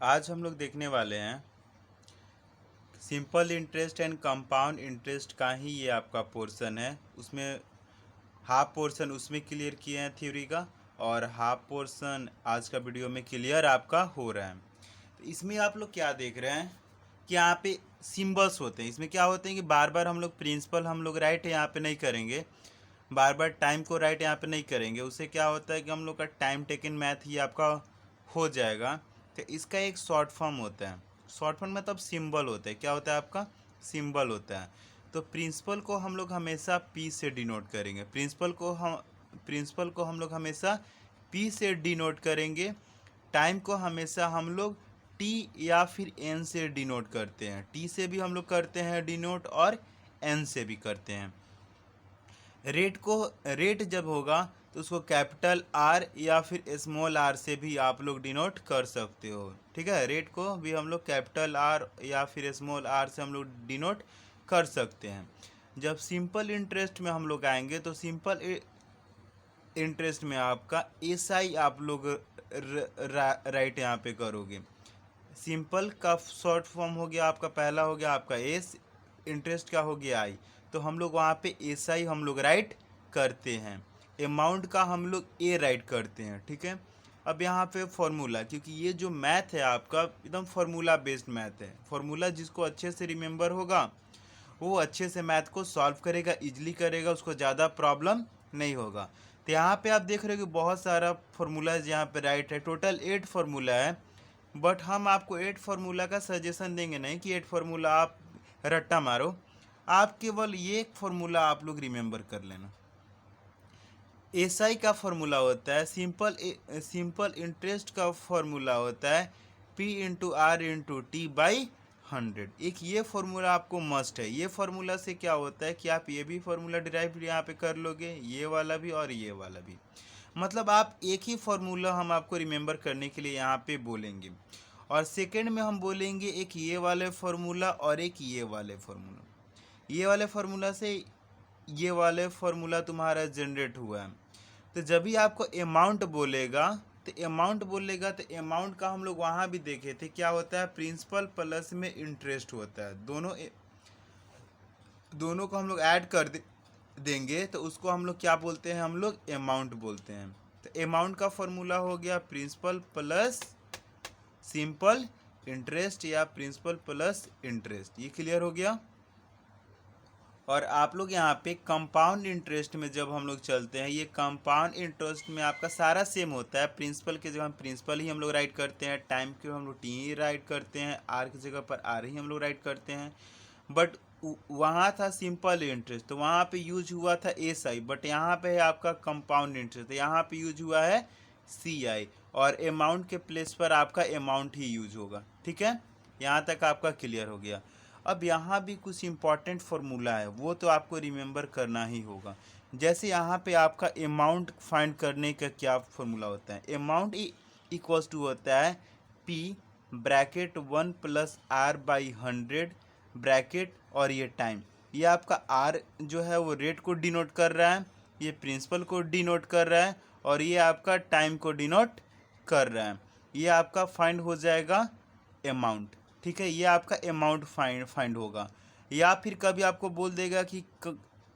आज हम लोग देखने वाले हैं simple interest and compound interest का ही ये आपका पोर्शन है। उसमें हाफ पोर्शन उसमें क्लियर किए हैं थ्योरी का, और हाफ पोर्शन आज का वीडियो में क्लियर आपका हो रहा है। तो इसमें आप लोग क्या देख रहे हैं कि यहाँ पे सिंबल्स होते हैं। इसमें क्या होते हैं कि बार बार हम लोग प्रिंसिपल हम लोग राइट यहाँ पे नहीं करेंगे, बार बार टाइम को राइट यहाँ पे नहीं करेंगे। उससे क्या होता है कि हम लोग का टाइम टेकन मैथ ही आपका हो जाएगा। तो इसका एक शॉर्ट फॉर्म होता है। शॉर्ट फॉर्म मतलब सिंबल होता है। क्या होता है आपका? सिंबल होता है। तो प्रिंसिपल को हम लोग हमेशा पी से डिनोट करेंगे। प्रिंसिपल को हम लोग हमेशा पी से डिनोट करेंगे। टाइम को हमेशा हम लोग टी या फिर एन से डिनोट करते हैं। टी से भी हम लोग करते हैं डिनोट, और एन से भी करते हैं। रेट जब होगा तो उसको कैपिटल आर या फिर स्मॉल आर से भी आप लोग डिनोट कर सकते हो। ठीक है, रेट को भी हम लोग कैपिटल आर या फिर स्मॉल आर से हम लोग डिनोट कर सकते हैं। जब सिंपल इंटरेस्ट में हम लोग आएंगे तो सिंपल इंटरेस्ट में आपका एस आई आप लोग राइट यहाँ पे करोगे। सिंपल का शॉर्ट फॉर्म हो गया आपका, पहला हो गया आपका एस, इंटरेस्ट का हो गया आई। तो हम लोग वहाँ पे एस आई हम लोग राइट करते हैं। अमाउंट का हम लोग ए राइट करते हैं। ठीक है, अब यहाँ पे फॉर्मूला, क्योंकि ये जो मैथ है आपका एकदम फार्मूला बेस्ड मैथ है। फार्मूला जिसको अच्छे से रिमेंबर होगा वो अच्छे से मैथ को सॉल्व करेगा, इजली करेगा, उसको ज़्यादा प्रॉब्लम नहीं होगा। तो यहाँ पे आप देख रहे हो कि बहुत सारा फार्मूलाज यहाँ पे राइट है। टोटल 8 फार्मूला है, बट हम आपको 8 फार्मूला का सजेशन देंगे नहीं कि 8 फार्मूला आप रट्टा मारो। आप केवल ये एक फार्मूला आप लोग रिमेंबर कर लेना। एसआई का फार्मूला होता है सिंपल इंटरेस्ट का फार्मूला होता है P into R into T by 100। एक ये फार्मूला आपको मस्ट है। ये फार्मूला से क्या होता है कि आप ये भी फार्मूला डिराइव यहाँ पे कर लोगे, ये वाला भी और ये वाला भी। मतलब आप एक ही फार्मूला हम आपको रिमेंबर करने के लिए यहाँ पे बोलेंगे, और सेकंड में हम बोलेंगे एक ये वाले फार्मूला और एक ये वाले फार्मूला। ये वाले फार्मूला से ये वाले फार्मूला तुम्हारा जनरेट हुआ है। तो जब भी आपको अमाउंट बोलेगा तो अमाउंट का हम लोग वहाँ भी देखे थे क्या होता है, प्रिंसिपल प्लस में इंटरेस्ट होता है। दोनों को हम लोग ऐड कर देंगे तो उसको हम लोग क्या बोलते हैं, हम लोग अमाउंट बोलते हैं। तो अमाउंट का फॉर्मूला हो गया प्रिंसिपल प्लस सिंपल इंटरेस्ट या प्रिंसिपल प्लस इंटरेस्ट। ये क्लियर हो गया। और आप लोग यहाँ पे कंपाउंड इंटरेस्ट में जब हम लोग चलते हैं, ये कंपाउंड इंटरेस्ट में आपका सारा सेम होता है। प्रिंसिपल की जगह हम प्रिंसिपल ही हम लोग राइट करते हैं, टाइम के हम लोग टी ही राइट करते हैं, आर की जगह पर आर ही हम लोग राइट करते हैं। बट वहाँ था सिंपल इंटरेस्ट तो वहाँ पे यूज हुआ था एस आई, बट यहाँ पे है आपका कंपाउंड इंटरेस्ट तो यहाँ पे यूज हुआ है सी आई, और अमाउंट के प्लेस पर आपका अमाउंट ही यूज होगा। ठीक है, यहाँ तक आपका क्लियर हो गया। अब यहाँ भी कुछ इम्पॉर्टेंट फार्मूला है, वो तो आपको रिमेंबर करना ही होगा। जैसे यहाँ पे आपका अमाउंट फाइंड करने का क्या फार्मूला होता है, अमाउंट इक्वल्स टू होता है P bracket 1 plus R by 100 bracket, और ये टाइम। ये आपका आर जो है वो रेट को डिनोट कर रहा है, ये प्रिंसिपल को डिनोट कर रहा है, और ये आपका टाइम को डिनोट कर रहा है। ये आपका फाइंड हो जाएगा अमाउंट। ठीक है, ये आपका अमाउंट फाइंड होगा। या फिर कभी आपको बोल देगा कि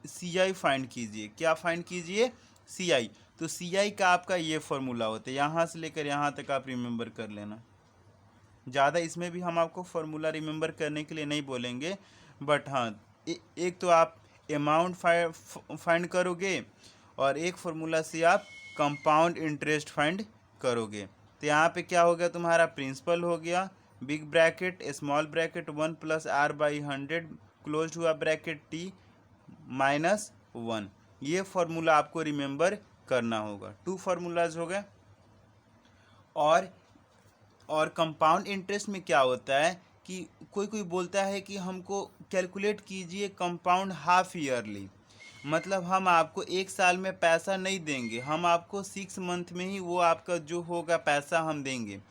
सी आई फाइंड कीजिए। क्या फाइंड कीजिए? सी आई। तो सी आई का आपका ये फॉर्मूला होता है, यहाँ से लेकर यहाँ तक आप रिमेंबर कर लेना। ज़्यादा इसमें भी हम आपको फार्मूला रिमेंबर करने के लिए नहीं बोलेंगे, बट हाँ एक तो आप अमाउंट फाइंड करोगे, और एक फार्मूला से आप कंपाउंड इंटरेस्ट फाइंड करोगे। तो यहाँ पे क्या हो गया, तुम्हारा प्रिंसिपल हो गया big bracket small bracket 1 plus R by 100 close हुआ ब्रैकेट टी माइनस 1। ये फार्मूला आपको रिमेंबर करना होगा। 2 फार्मूलाज हो गए। और कंपाउंड इंटरेस्ट में क्या होता है कि कोई कोई बोलता है कि हमको कैलकुलेट कीजिए कंपाउंड हाफ ईयरली। मतलब हम आपको एक साल में पैसा नहीं देंगे, हम आपको 6 मंथ में ही वो आपका जो होगा पैसा हम देंगे।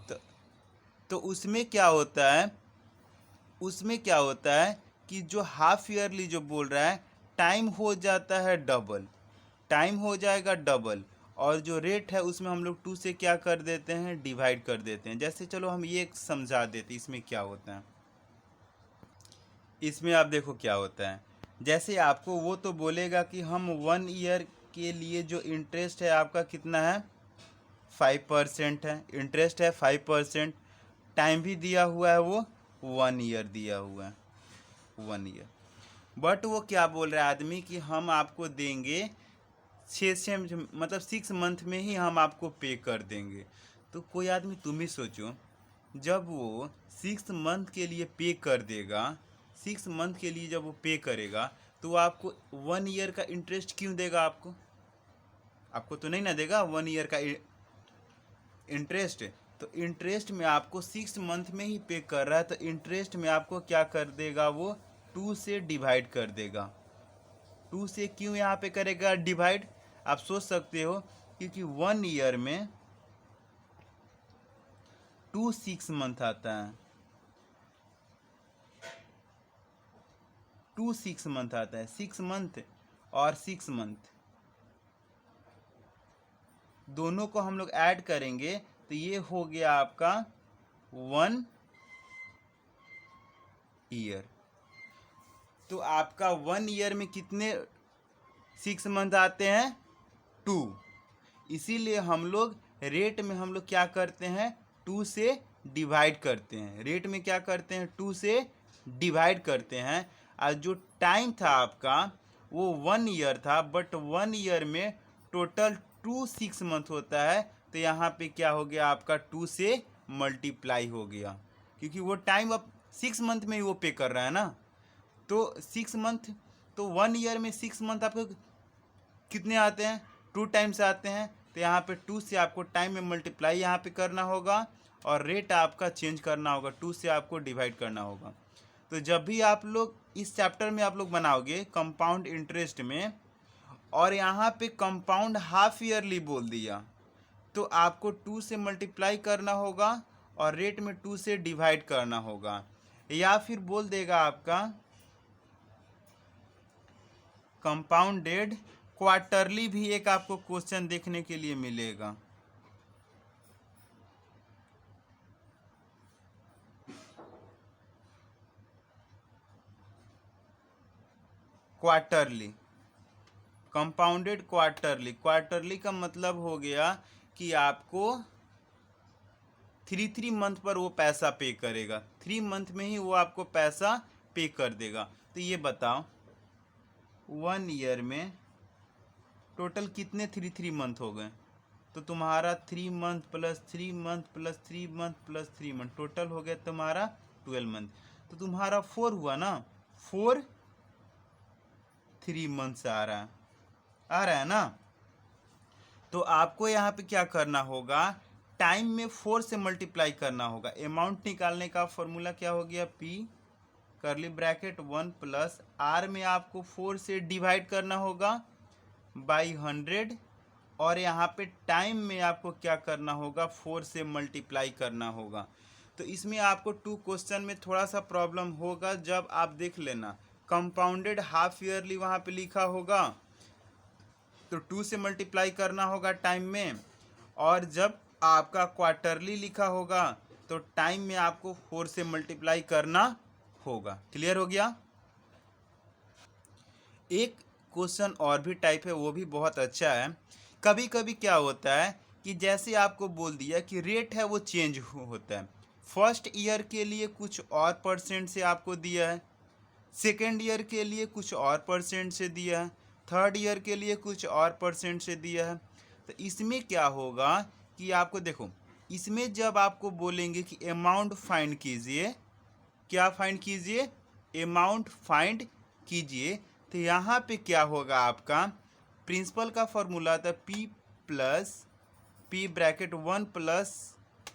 तो तो उसमें क्या होता है कि जो हाफ ईयरली जो बोल रहा है, टाइम हो जाता है डबल, टाइम हो जाएगा डबल, और जो रेट है उसमें हम लोग 2 से क्या कर देते हैं, डिवाइड कर देते हैं। जैसे चलो हम ये समझा देते इसमें क्या होता है। इसमें आप देखो क्या होता है, जैसे आपको वो तो बोलेगा कि हम 1 ईयर के लिए जो इंटरेस्ट है आपका कितना है, 5% है, इंटरेस्ट है 5%, टाइम भी दिया हुआ है वो 1 ईयर दिया हुआ है, 1 ईयर। बट वो क्या बोल रहा है आदमी कि हम आपको देंगे 6 मतलब 6 मंथ में ही हम आपको पे कर देंगे। तो कोई आदमी तुम ही सोचो, जब वो 6 मंथ के लिए पे कर देगा, 6 मंथ के लिए जब वो पे करेगा तो वो आपको 1 ईयर का इंटरेस्ट क्यों देगा? आपको तो नहीं ना देगा 1 ईयर का इंटरेस्ट। तो इंटरेस्ट में आपको 6 मंथ में ही पे कर रहा है, तो इंटरेस्ट में आपको क्या कर देगा, वो 2 से डिवाइड कर देगा। 2 से क्यों यहाँ पे करेगा डिवाइड? आप सोच सकते हो क्योंकि 1 ईयर में 2 6 मंथ आता है, 2 6 मंथ आता है, 6 मंथ और 6 मंथ दोनों को हम लोग ऐड करेंगे तो ये हो गया आपका 1 ईयर। तो आपका 1 ईयर में कितने 6 मंथ आते हैं, 2। इसीलिए हम लोग रेट में हम लोग क्या करते हैं, 2 से डिवाइड करते हैं। रेट में क्या करते हैं, 2 से डिवाइड करते हैं। और जो टाइम था आपका वो 1 ईयर था, बट 1 ईयर में टोटल 2 6 मंथ होता है, तो यहाँ पे क्या हो गया आपका 2 से मल्टीप्लाई हो गया, क्योंकि वो टाइम अब 6 मंथ में ही वो पे कर रहा है ना। तो 6 मंथ, तो 1 ईयर में 6 मंथ आपको कितने आते हैं, 2 टाइम्स आते हैं। तो यहाँ पे 2 से आपको टाइम में मल्टीप्लाई यहाँ पे करना होगा और रेट आपका चेंज करना होगा, 2 से आपको डिवाइड करना होगा। तो जब भी आप लोग इस चैप्टर में आप लोग बनाओगे कंपाउंड इंटरेस्ट में, और यहाँ पे कंपाउंड हाफ ईयरली बोल दिया, तो आपको 2 से मल्टीप्लाई करना होगा और रेट में 2 से डिवाइड करना होगा। या फिर बोल देगा आपका कंपाउंडेड क्वार्टरली, भी एक आपको क्वेश्चन देखने के लिए मिलेगा। क्वार्टरली, कंपाउंडेड क्वार्टरली, क्वार्टरली का मतलब हो गया कि आपको 3 मंथ पर वो पैसा पे करेगा, 3 मंथ में ही वो आपको पैसा पे कर देगा। तो ये बताओ 1 ईयर में टोटल कितने 3 मंथ हो गए? तो तुम्हारा 3 month plus 3 month plus 3 month plus 3 month total हो गया तुम्हारा 12 मंथ। तो तुम्हारा 4 हुआ ना, 4 3 मंथ्स आ रहा है ना। तो आपको यहाँ पे क्या करना होगा, टाइम में 4 से मल्टीप्लाई करना होगा। अमाउंट निकालने का फॉर्मूला क्या हो गया, पी करली ब्रैकेट 1 प्लस आर में आपको 4 से डिवाइड करना होगा बाई 100, और यहाँ पे टाइम में आपको क्या करना होगा, 4 से मल्टीप्लाई करना होगा। तो इसमें आपको 2 क्वेश्चन में थोड़ा सा प्रॉब्लम होगा। जब आप देख लेना कंपाउंडेड हाफ ईयरली वहाँ पे लिखा होगा तो 2 से मल्टीप्लाई करना होगा टाइम में, और जब आपका क्वार्टरली लिखा होगा तो टाइम में आपको 4 से मल्टीप्लाई करना होगा। क्लियर हो गया? एक क्वेश्चन और भी टाइप है, वो भी बहुत अच्छा है। कभी कभी क्या होता है कि जैसे आपको बोल दिया कि रेट है वो चेंज होता है, फर्स्ट ईयर के लिए कुछ और परसेंट से आपको दिया है, सेकेंड ईयर के लिए कुछ और परसेंट से दिया है, थर्ड ईयर के लिए कुछ और परसेंट से दिया है। तो इसमें क्या होगा कि आपको देखो, इसमें जब आपको बोलेंगे कि अमाउंट फाइंड कीजिए, क्या फाइंड कीजिए, अमाउंट फाइंड कीजिए, तो यहाँ पे क्या होगा, आपका प्रिंसिपल का फॉर्मूला था P plus P bracket 1 plus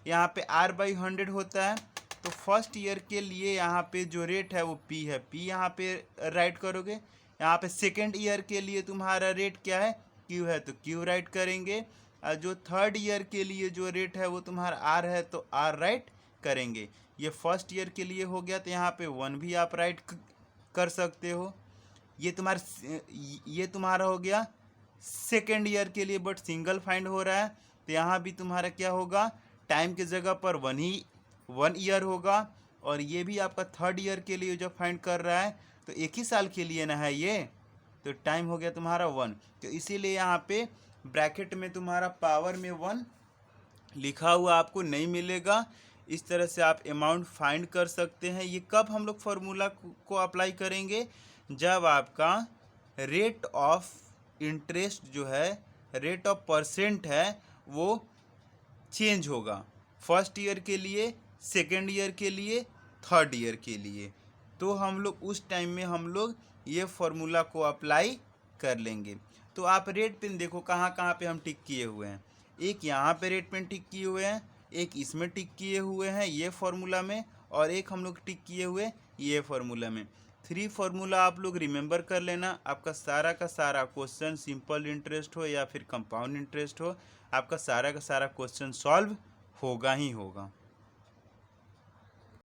यहाँ पे आर बाई 100 होता है। तो फर्स्ट ईयर के लिए यहाँ पे जो रेट है वो पी है, पी यहाँ पे राइट करोगे। यहाँ पे सेकेंड ईयर के लिए तुम्हारा रेट क्या है, क्यू है, तो क्यू राइट करेंगे। और जो थर्ड ईयर के लिए जो रेट है वो तुम्हारा आर है, तो आर राइट करेंगे। ये फर्स्ट ईयर के लिए हो गया, तो यहाँ पे 1 भी आप राइट कर सकते हो। ये तुम्हारा हो गया सेकेंड ईयर के लिए, बट सिंगल फाइंड हो रहा है तो यहाँ भी तुम्हारा क्या होगा, टाइम की जगह पर 1 ईयर होगा, और ये भी आपका थर्ड ईयर के लिए जो फाइंड कर रहा है तो 1 ही साल के लिए ना है ये, तो टाइम हो गया तुम्हारा 1। तो इसीलिए यहाँ पे ब्रैकेट में तुम्हारा पावर में 1 लिखा हुआ आपको नहीं मिलेगा। इस तरह से आप अमाउंट फाइंड कर सकते हैं। ये कब हम लोग फार्मूला को अप्लाई करेंगे, जब आपका रेट ऑफ इंटरेस्ट जो है, रेट ऑफ परसेंट है, वो चेंज होगा फर्स्ट ईयर के लिए, सेकेंड ईयर के लिए, थर्ड ईयर के लिए। तो हम लोग उस टाइम में हम लोग ये फार्मूला को अप्लाई कर लेंगे। तो आप रेट पेन देखो कहाँ कहाँ पे हम टिक किए हुए हैं, एक यहाँ पे रेट पेन टिक किए हुए हैं, एक इसमें टिक किए हुए हैं ये फार्मूला में, और एक हम लोग टिक किए हुए ये फार्मूला में। 3 फार्मूला आप लोग रिमेंबर कर लेना। आपका सारा का सारा क्वेश्चन सिंपल इंटरेस्ट हो या फिर कंपाउंड इंटरेस्ट हो, आपका सारा का सारा क्वेश्चन सॉल्व होगा ही होगा।